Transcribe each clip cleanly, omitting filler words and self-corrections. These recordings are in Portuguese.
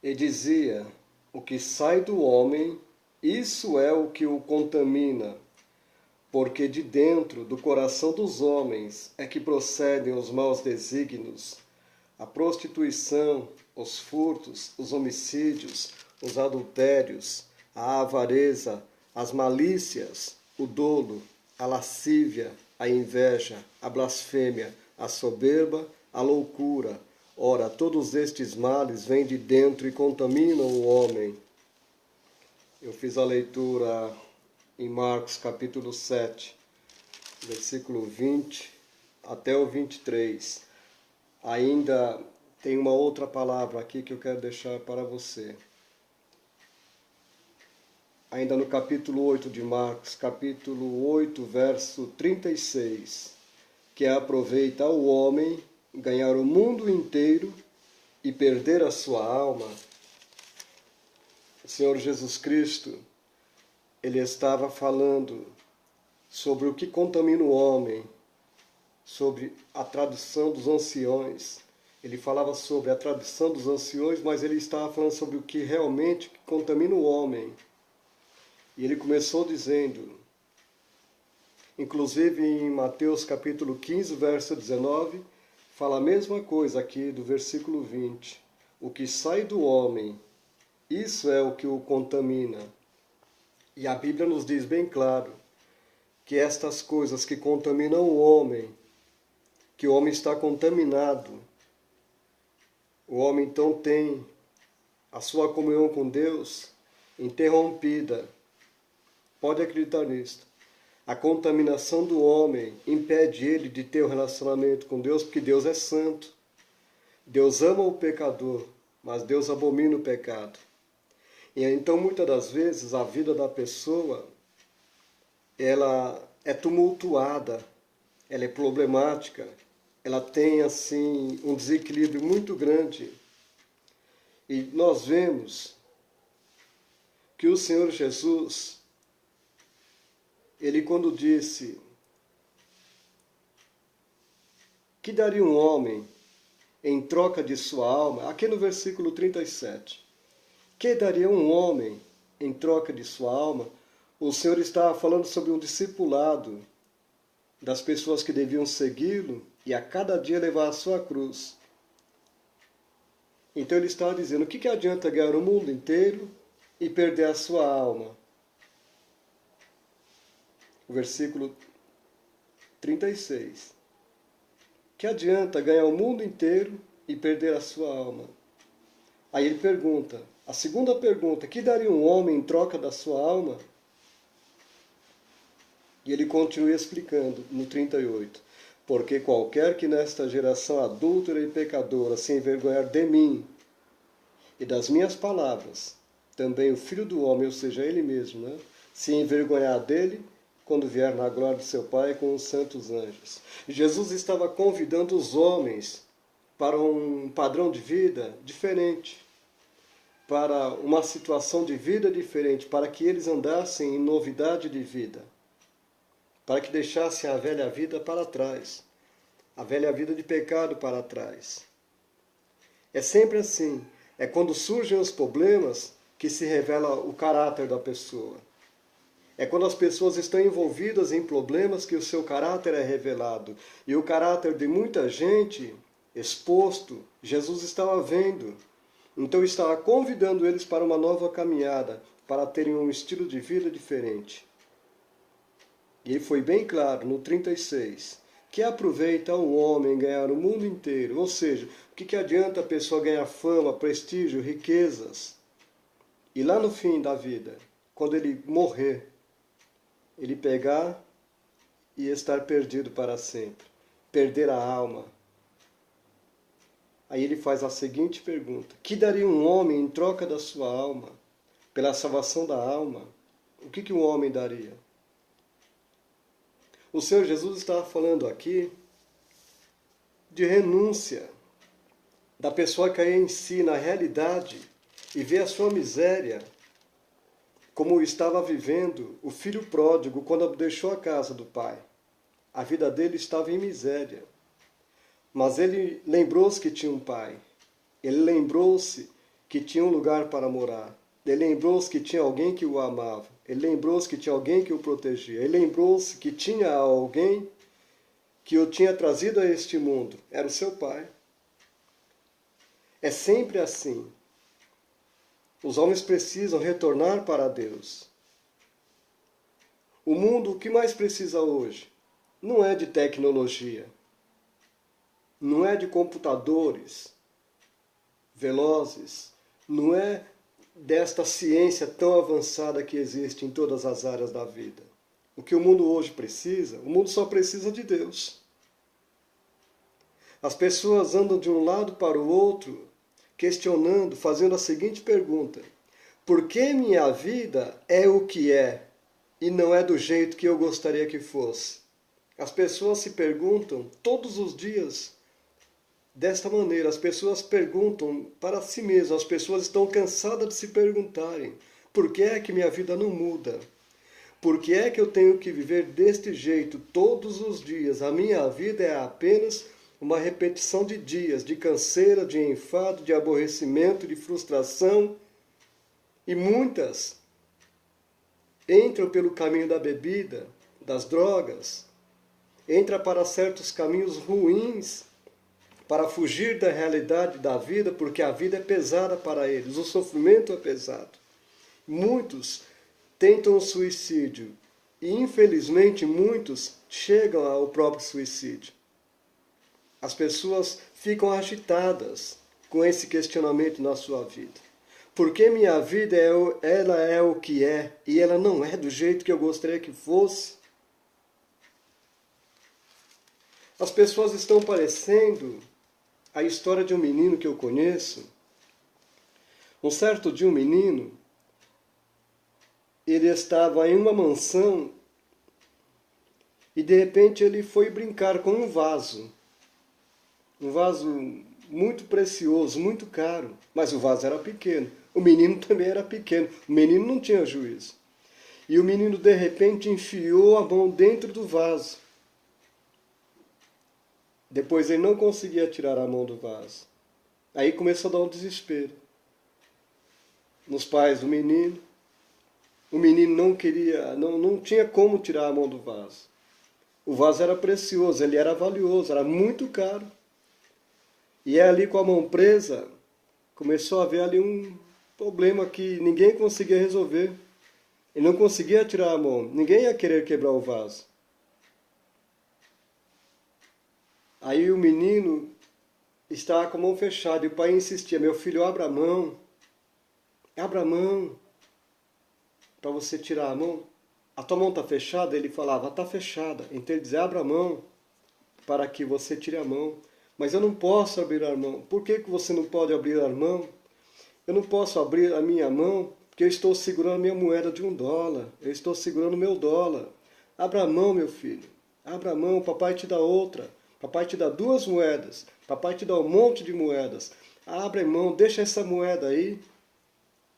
E dizia: o que sai do homem, isso é o que o contamina, porque de dentro do coração dos homens é que procedem os maus desígnios, a prostituição, os furtos, os homicídios, os adultérios, a avareza, as malícias, o dolo, a lascívia, a inveja, a blasfêmia, a soberba, a loucura. Ora, todos estes males vêm de dentro e contaminam o homem. Eu fiz a leitura em Marcos capítulo 7, versículo 20 até o 23. Ainda tem uma outra palavra aqui que eu quero deixar para você. Ainda no capítulo 8 de Marcos, capítulo 8, verso 36, que é: aproveita o homem ganhar o mundo inteiro e perder a sua alma. O Senhor Jesus Cristo, ele estava falando sobre o que contamina o homem, sobre a tradição dos anciões. Ele falava sobre a tradição dos anciões, mas ele estava falando sobre o que realmente contamina o homem. E ele começou dizendo, inclusive em Mateus capítulo 15, verso 19, fala a mesma coisa aqui do versículo 20. O que sai do homem, isso é o que o contamina. E a Bíblia nos diz bem claro que estas coisas que contaminam o homem, que o homem está contaminado, o homem então tem a sua comunhão com Deus interrompida. Pode acreditar nisso. A contaminação do homem impede ele de ter um relacionamento com Deus, porque Deus é santo. Deus ama o pecador, mas Deus abomina o pecado. E então, muitas das vezes, a vida da pessoa, ela é tumultuada, ela é problemática, ela tem, assim, um desequilíbrio muito grande. E nós vemos que o Senhor Jesus, ele quando disse que daria um homem em troca de sua alma, aqui no versículo 37, que daria um homem em troca de sua alma, o Senhor estava falando sobre um discipulado das pessoas que deviam segui-lo e a cada dia levar a sua cruz. Então ele estava dizendo, o que adianta ganhar o mundo inteiro e perder a sua alma? O versículo 36. Que adianta ganhar o mundo inteiro e perder a sua alma? Aí ele pergunta, a segunda pergunta, que daria um homem em troca da sua alma? E ele continua explicando no 38. Porque qualquer que nesta geração adúltera e pecadora se envergonhar de mim e das minhas palavras, também o Filho do Homem, ou seja, ele mesmo, né, se envergonhar dele, quando vier na glória de seu Pai com os santos anjos. Jesus estava convidando os homens para um padrão de vida diferente, para uma situação de vida diferente, para que eles andassem em novidade de vida, para que deixassem a velha vida para trás, a velha vida de pecado para trás. É sempre assim, é quando surgem os problemas que se revela o caráter da pessoa. É quando as pessoas estão envolvidas em problemas que o seu caráter é revelado. E o caráter de muita gente exposto, Jesus estava vendo. Então estava convidando eles para uma nova caminhada, para terem um estilo de vida diferente. E ele foi bem claro no 36, que aproveita o homem ganhar o mundo inteiro. Ou seja, o que adianta a pessoa ganhar fama, prestígio, riquezas? E lá no fim da vida, quando ele morrer, ele pegar e estar perdido para sempre, perder a alma. Aí ele faz a seguinte pergunta, que daria um homem em troca da sua alma, pela salvação da alma? O que um homem daria? O Senhor Jesus estava falando aqui de renúncia, da pessoa cair em si, na realidade, e ver a sua miséria, como estava vivendo o filho pródigo quando deixou a casa do pai. A vida dele estava em miséria. Mas ele lembrou-se que tinha um pai. Ele lembrou-se que tinha um lugar para morar. Ele lembrou-se que tinha alguém que o amava. Ele lembrou-se que tinha alguém que o protegia. Ele lembrou-se que tinha alguém que o tinha trazido a este mundo. Era o seu pai. É sempre assim. Os homens precisam retornar para Deus. O mundo, o que mais precisa hoje? Não é de tecnologia. Não é de computadores velozes. Não é desta ciência tão avançada que existe em todas as áreas da vida. O que o mundo hoje precisa, o mundo só precisa de Deus. As pessoas andam de um lado para o outro, questionando, fazendo a seguinte pergunta: por que minha vida é o que é e não é do jeito que eu gostaria que fosse? As pessoas se perguntam todos os dias desta maneira. As pessoas perguntam para si mesmas, as pessoas estão cansadas de se perguntarem: por que é que minha vida não muda? Por que é que eu tenho que viver deste jeito todos os dias? A minha vida é apenas uma repetição de dias, de canseira, de enfado, de aborrecimento, de frustração. E muitas entram pelo caminho da bebida, das drogas, entram para certos caminhos ruins, para fugir da realidade da vida, porque a vida é pesada para eles, o sofrimento é pesado. Muitos tentam o suicídio e, infelizmente, muitos chegam ao próprio suicídio. As pessoas ficam agitadas com esse questionamento na sua vida. Por que minha vida ela é o que é e ela não é do jeito que eu gostaria que fosse? As pessoas estão parecendo a história de um menino que eu conheço. Um certo dia, um menino, ele estava em uma mansão e de repente ele foi brincar com um vaso muito precioso, muito caro, mas o vaso era pequeno. O menino também era pequeno, o menino não tinha juízo. E o menino de repente enfiou a mão dentro do vaso. Depois ele não conseguia tirar a mão do vaso. Aí começou a dar um desespero nos pais do menino. O menino não tinha como tirar a mão do vaso. O vaso era precioso, ele era valioso, era muito caro. E ali com a mão presa, começou a haver ali um problema que ninguém conseguia resolver. Ele não conseguia tirar a mão, ninguém ia querer quebrar o vaso. Aí o menino estava com a mão fechada e o pai insistia: meu filho, abra a mão para você tirar a mão. A tua mão está fechada? Ele falava: está fechada. Então ele dizia: abra a mão para que você tire a mão. Mas eu não posso abrir a mão. Por que você não pode abrir a mão? Eu não posso abrir a minha mão porque eu estou segurando a minha moeda de $1. Eu estou segurando o meu dólar. Abra a mão, meu filho. Abra a mão, papai te dá outra. Papai te dá 2 moedas. Papai te dá um monte de moedas. Abre a mão, deixa essa moeda aí.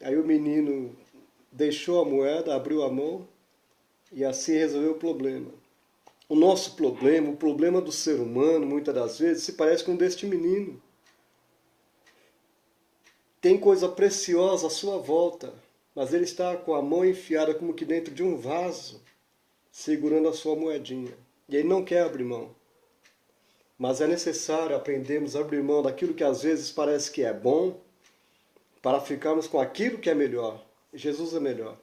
Aí o menino deixou a moeda, abriu a mão e assim resolveu o problema. O nosso problema, o problema do ser humano, muitas das vezes, se parece com o deste menino. Tem coisa preciosa à sua volta, mas ele está com a mão enfiada como que dentro de um vaso, segurando a sua moedinha. E ele não quer abrir mão. Mas é necessário aprendermos a abrir mão daquilo que às vezes parece que é bom, para ficarmos com aquilo que é melhor. Jesus é melhor.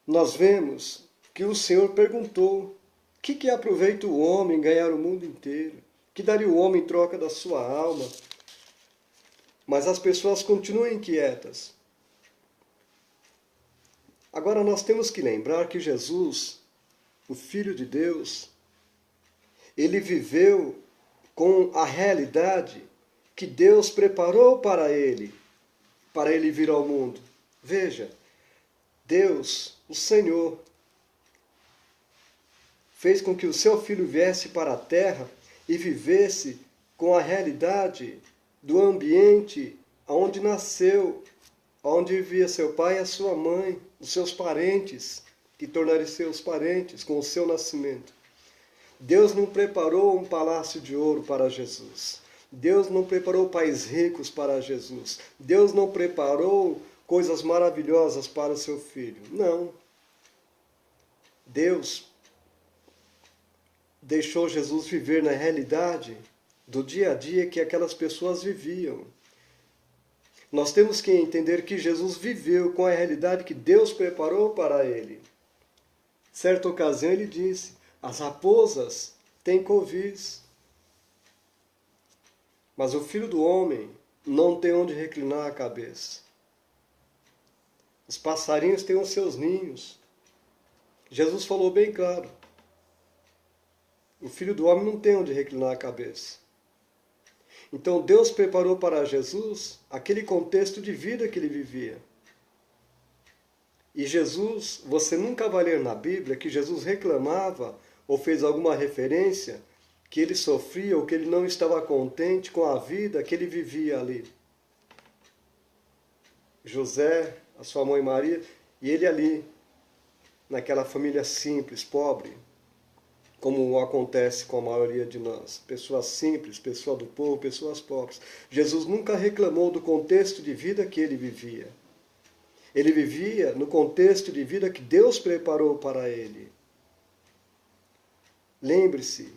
Nós vemos que o Senhor perguntou: que aproveita o homem ganhar o mundo inteiro? Que daria o homem em troca da sua alma? Mas as pessoas continuam inquietas. Agora nós temos que lembrar que Jesus, o Filho de Deus, ele viveu com a realidade que Deus preparou para ele vir ao mundo. Veja, Deus, o Senhor, fez com que o seu Filho viesse para a terra e vivesse com a realidade do ambiente onde nasceu, onde vivia seu pai e a sua mãe, os seus parentes, que tornaram seus parentes com o seu nascimento. Deus não preparou um palácio de ouro para Jesus. Deus não preparou pais ricos para Jesus. Deus não preparou coisas maravilhosas para o seu filho. Não. Deus deixou Jesus viver na realidade do dia a dia que aquelas pessoas viviam. Nós temos que entender que Jesus viveu com a realidade que Deus preparou para ele. Certa ocasião ele disse: as raposas têm covis, mas o Filho do Homem não tem onde reclinar a cabeça. Os passarinhos têm os seus ninhos. Jesus falou bem claro: o Filho do Homem não tem onde reclinar a cabeça. Então Deus preparou para Jesus aquele contexto de vida que ele vivia. E Jesus, você nunca vai ler na Bíblia que Jesus reclamava ou fez alguma referência que ele sofria ou que ele não estava contente com a vida que ele vivia ali. José, a sua mãe Maria, e ele ali, naquela família simples, pobre, como acontece com a maioria de nós. Pessoas simples, pessoas do povo, pessoas pobres. Jesus nunca reclamou do contexto de vida que ele vivia. Ele vivia no contexto de vida que Deus preparou para ele. Lembre-se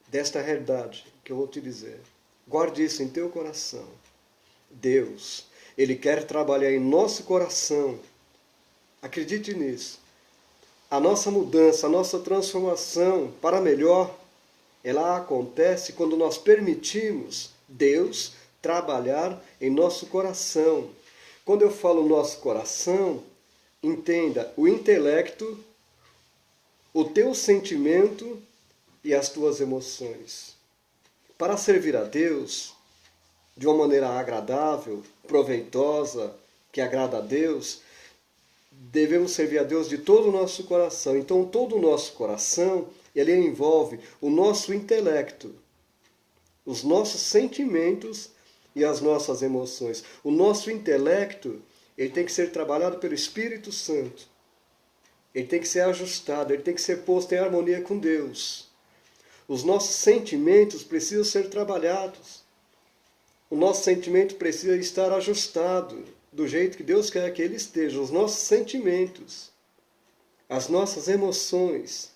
desta realidade que eu vou te dizer. Guarde isso em teu coração. Deus, Ele quer trabalhar em nosso coração. Acredite nisso. A nossa mudança, a nossa transformação para melhor, ela acontece quando nós permitimos Deus trabalhar em nosso coração. Quando eu falo nosso coração, entenda o intelecto, o teu sentimento e as tuas emoções. Para servir a Deus de uma maneira agradável, proveitosa, que agrada a Deus, devemos servir a Deus de todo o nosso coração. Então, todo o nosso coração, ele envolve o nosso intelecto, os nossos sentimentos e as nossas emoções. O nosso intelecto, ele tem que ser trabalhado pelo Espírito Santo. Ele tem que ser ajustado, ele tem que ser posto em harmonia com Deus. Os nossos sentimentos precisam ser trabalhados. O nosso sentimento precisa estar ajustado do jeito que Deus quer que ele esteja. Os nossos sentimentos, as nossas emoções,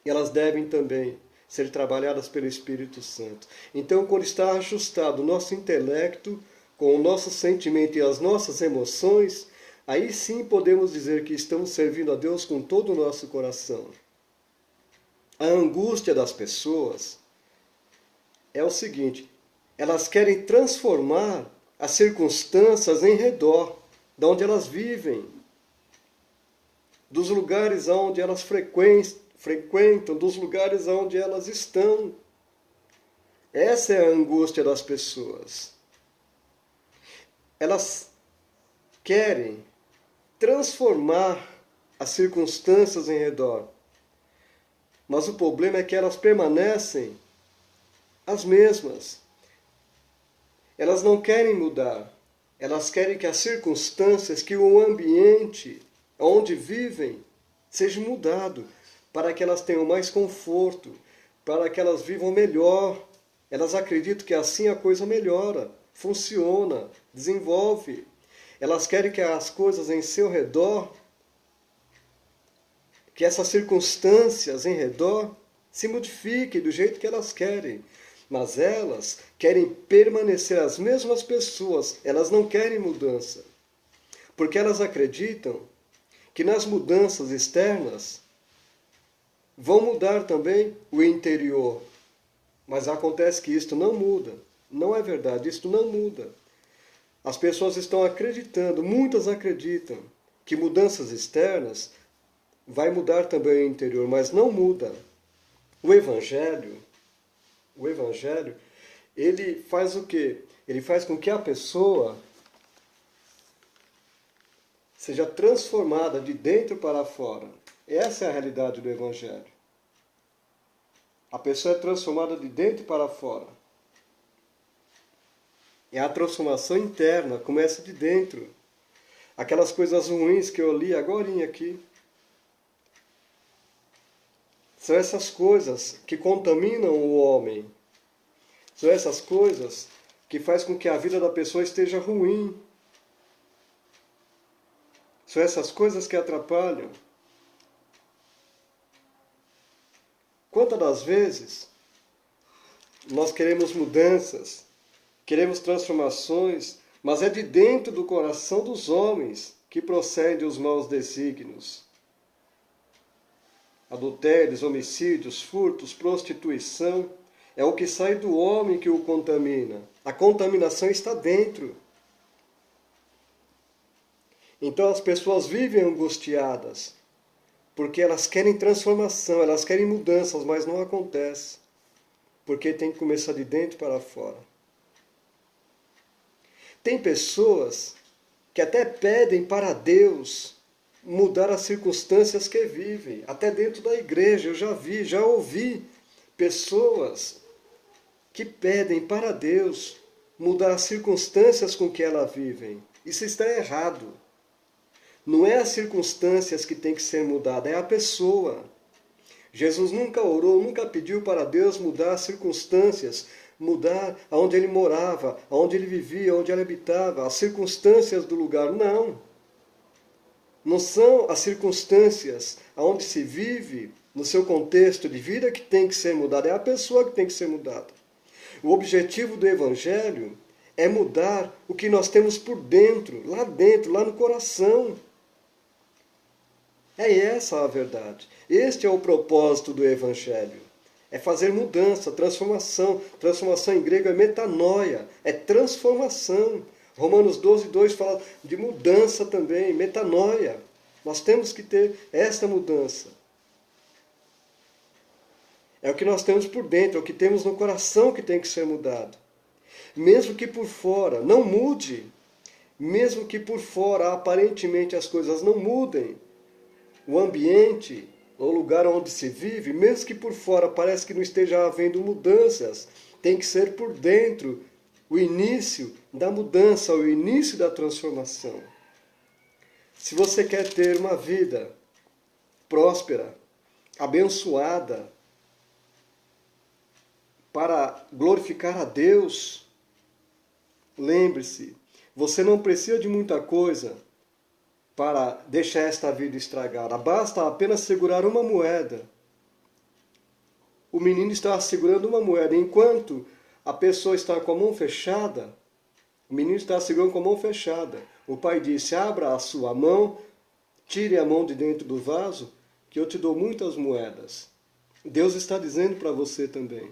elas devem também ser trabalhadas pelo Espírito Santo. Então, quando está ajustado o nosso intelecto com o nosso sentimento e as nossas emoções, aí sim podemos dizer que estamos servindo a Deus com todo o nosso coração. A angústia das pessoas é o seguinte: elas querem transformar as circunstâncias em redor de onde elas vivem, dos lugares onde elas frequentam, dos lugares onde elas estão. Essa é a angústia das pessoas. Elas querem transformar as circunstâncias em redor, mas o problema é que elas permanecem as mesmas. Elas não querem mudar. Elas querem que as circunstâncias, que o ambiente onde vivem seja mudado, para que elas tenham mais conforto, para que elas vivam melhor. Elas acreditam que assim a coisa melhora, funciona, desenvolve. Elas querem que as coisas em seu redor, que essas circunstâncias em redor se modifiquem do jeito que elas querem. Mas elas querem permanecer as mesmas pessoas, elas não querem mudança. Porque elas acreditam que nas mudanças externas vão mudar também o interior. Mas acontece que isto não muda. Não é verdade, isto não muda. As pessoas estão acreditando, muitas acreditam, que mudanças externas vai mudar também o interior, mas não muda. O Evangelho, ele faz o quê? Ele faz com que a pessoa seja transformada de dentro para fora. Essa é a realidade do Evangelho. A pessoa é transformada de dentro para fora. É a transformação interna, começa de dentro. Aquelas coisas ruins que eu li agorinha aqui, são essas coisas que contaminam o homem. São essas coisas que faz com que a vida da pessoa esteja ruim. São essas coisas que atrapalham. Quantas das vezes nós queremos mudanças, queremos transformações, mas é de dentro do coração dos homens que procedem os maus desígnios. Adultérios, homicídios, furtos, prostituição, é o que sai do homem que o contamina. A contaminação está dentro. Então as pessoas vivem angustiadas, porque elas querem transformação, elas querem mudanças, mas não acontece, porque tem que começar de dentro para fora. Tem pessoas que até pedem para Deus mudar as circunstâncias que vivem, até dentro da igreja. Eu já ouvi pessoas que pedem para Deus mudar as circunstâncias com que elas vivem. Isso está errado. Não é as circunstâncias que tem que ser mudada, é a pessoa. Jesus nunca orou, nunca pediu para Deus mudar as circunstâncias, mudar aonde ele morava, aonde ele vivia, onde ele habitava, as circunstâncias do lugar. Não. Não são as circunstâncias aonde se vive, no seu contexto de vida, que tem que ser mudada, é a pessoa que tem que ser mudada. O objetivo do Evangelho é mudar o que nós temos por dentro, lá no coração. É essa a verdade. Este é o propósito do Evangelho. É fazer mudança, transformação. Transformação em grego é metanoia, é transformação. Romanos 12:2 fala de mudança também, metanoia. Nós temos que ter esta mudança. É o que nós temos por dentro, é o que temos no coração que tem que ser mudado. Mesmo que por fora não mude, mesmo que por fora aparentemente as coisas não mudem, o ambiente, o lugar onde se vive, mesmo que por fora parece que não esteja havendo mudanças, tem que ser por dentro o início da mudança, o início da transformação. Se você quer ter uma vida próspera, abençoada, para glorificar a Deus, lembre-se, você não precisa de muita coisa para deixar esta vida estragada. Basta apenas segurar uma moeda. O menino está segurando uma moeda. Enquanto a pessoa está com a mão fechada, o menino está segurando com a mão fechada. O pai disse, abra a sua mão, tire a mão de dentro do vaso, que eu te dou muitas moedas. Deus está dizendo para você também.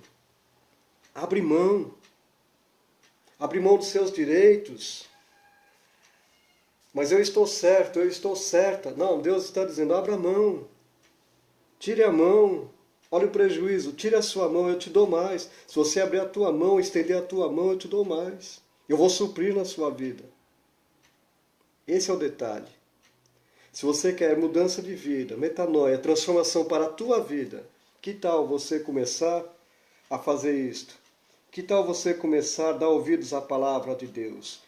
Abre mão. Abre mão dos seus direitos. Mas eu estou certo, eu estou certa. Não, Deus está dizendo, abra a mão. Tire a mão. Olha o prejuízo, tire a sua mão, eu te dou mais. Se você abrir a tua mão, estender a tua mão, eu te dou mais. Eu vou suprir na sua vida. Esse é o detalhe. Se você quer mudança de vida, metanoia, transformação para a tua vida, que tal você começar a fazer isto? Que tal você começar a dar ouvidos à palavra de Deus?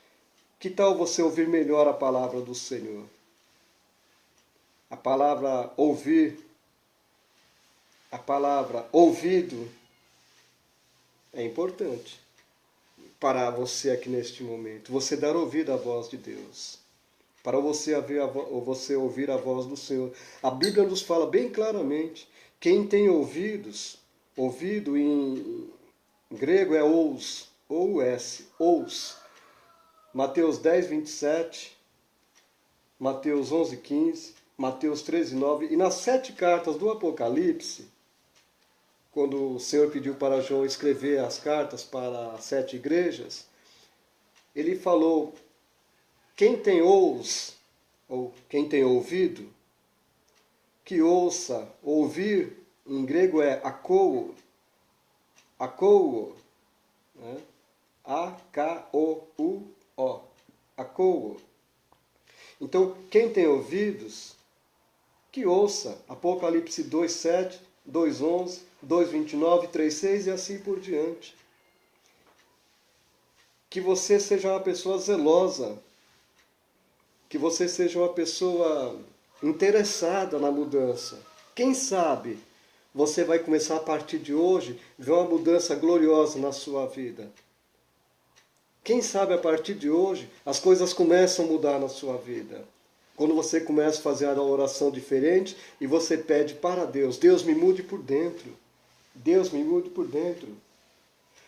Que tal você ouvir melhor a palavra do Senhor? A palavra ouvir, a palavra ouvido é importante para você aqui neste momento. Você dar ouvido à voz de Deus. Para você ouvir a voz do Senhor. A Bíblia nos fala bem claramente. Quem tem ouvidos, ouvido em grego é ous, ou-s, ous. Mateus 10:27, Mateus 11:15, Mateus 13:9. E nas 7 cartas do Apocalipse, quando o Senhor pediu para João escrever as cartas para as 7 igrejas, ele falou, quem tem ous, ou quem tem ouvido, que ouça. Ouvir em grego é akouo, né? A-K-O-U-O, akouo. Então, quem tem ouvidos, que ouça. Apocalipse 2:7, 2:11, 2:29, 3:6 e assim por diante. Que você seja uma pessoa zelosa, que você seja uma pessoa interessada na mudança. Quem sabe você vai começar a partir de hoje ver uma mudança gloriosa na sua vida. Quem sabe a partir de hoje as coisas começam a mudar na sua vida. Quando você começa a fazer uma oração diferente e você pede para Deus, Deus me mude por dentro. Deus me mude por dentro.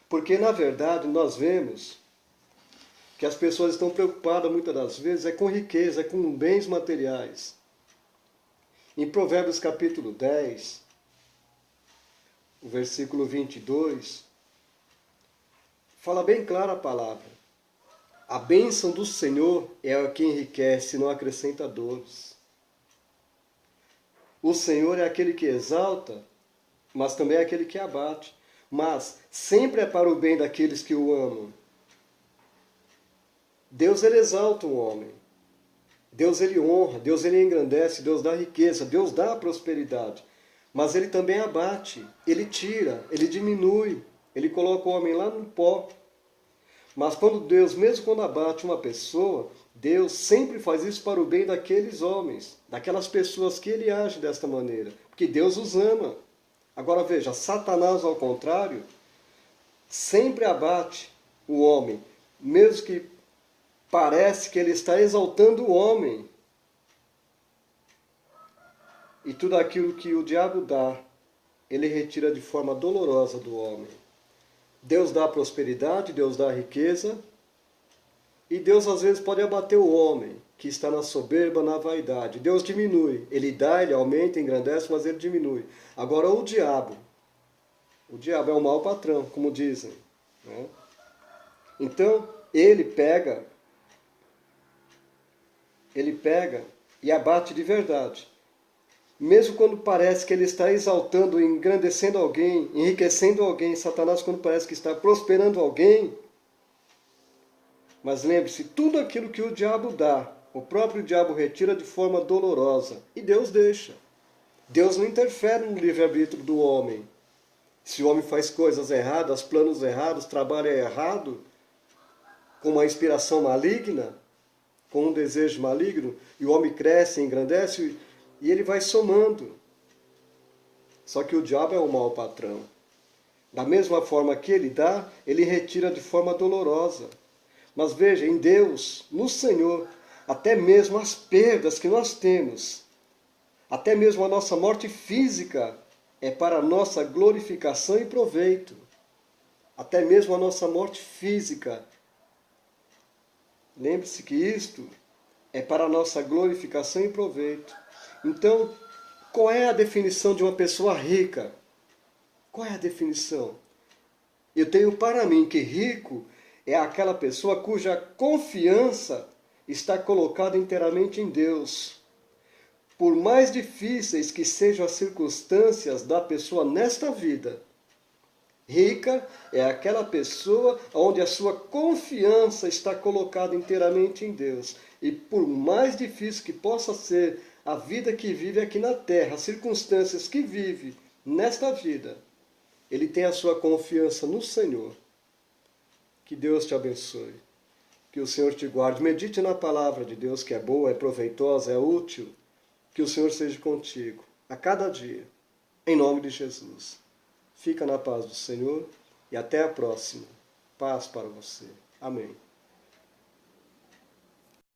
Porque na verdade nós vemos que as pessoas estão preocupadas muitas das vezes é com riqueza, é com bens materiais. Em Provérbios capítulo 10, o versículo 22, fala bem clara a palavra. A bênção do Senhor é a que enriquece e não acrescenta dores. O Senhor é aquele que exalta, mas também é aquele que abate. Mas sempre é para o bem daqueles que o amam. Deus ele exalta o homem. Deus ele honra, Deus ele engrandece, Deus dá riqueza, Deus dá prosperidade. Mas ele também abate, ele tira, ele diminui, ele coloca o homem lá no pó. Mas quando Deus, mesmo quando abate uma pessoa, Deus sempre faz isso para o bem daqueles homens, daquelas pessoas que ele age desta maneira, porque Deus os ama. Agora veja, Satanás ao contrário, sempre abate o homem, mesmo que parece que ele está exaltando o homem. E tudo aquilo que o diabo dá, ele retira de forma dolorosa do homem. Deus dá prosperidade, Deus dá riqueza, e Deus às vezes pode abater o homem, que está na soberba, na vaidade. Deus diminui, ele dá, ele aumenta, engrandece, mas ele diminui. Agora o diabo é o mau patrão, como dizem, né? Então, ele pega e abate de verdade. Mesmo quando parece que ele está exaltando, engrandecendo alguém, enriquecendo alguém, Satanás quando parece que está prosperando alguém. Mas lembre-se, tudo aquilo que o diabo dá, o próprio diabo retira de forma dolorosa. E Deus deixa. Deus não interfere no livre-arbítrio do homem. Se o homem faz coisas erradas, planos errados, trabalha errado, com uma inspiração maligna, com um desejo maligno, e o homem cresce, engrandece, e ele vai somando. Só que o diabo é o mau patrão. Da mesma forma que ele dá, ele retira de forma dolorosa. Mas veja, em Deus, no Senhor, até mesmo as perdas que nós temos, até mesmo a nossa morte física, é para a nossa glorificação e proveito. Até mesmo a nossa morte física. Lembre-se que isto é para a nossa glorificação e proveito. Então, qual é a definição de uma pessoa rica? Qual é a definição? Eu tenho para mim que rico é aquela pessoa cuja confiança está colocada inteiramente em Deus. Por mais difíceis que sejam as circunstâncias da pessoa nesta vida, rica é aquela pessoa onde a sua confiança está colocada inteiramente em Deus. E por mais difícil que possa ser a vida que vive aqui na terra, as circunstâncias que vive nesta vida, ele tem a sua confiança no Senhor. Que Deus te abençoe. Que o Senhor te guarde. Medite na palavra de Deus, que é boa, é proveitosa, é útil. Que o Senhor seja contigo a cada dia. Em nome de Jesus. Fica na paz do Senhor e até a próxima. Paz para você. Amém.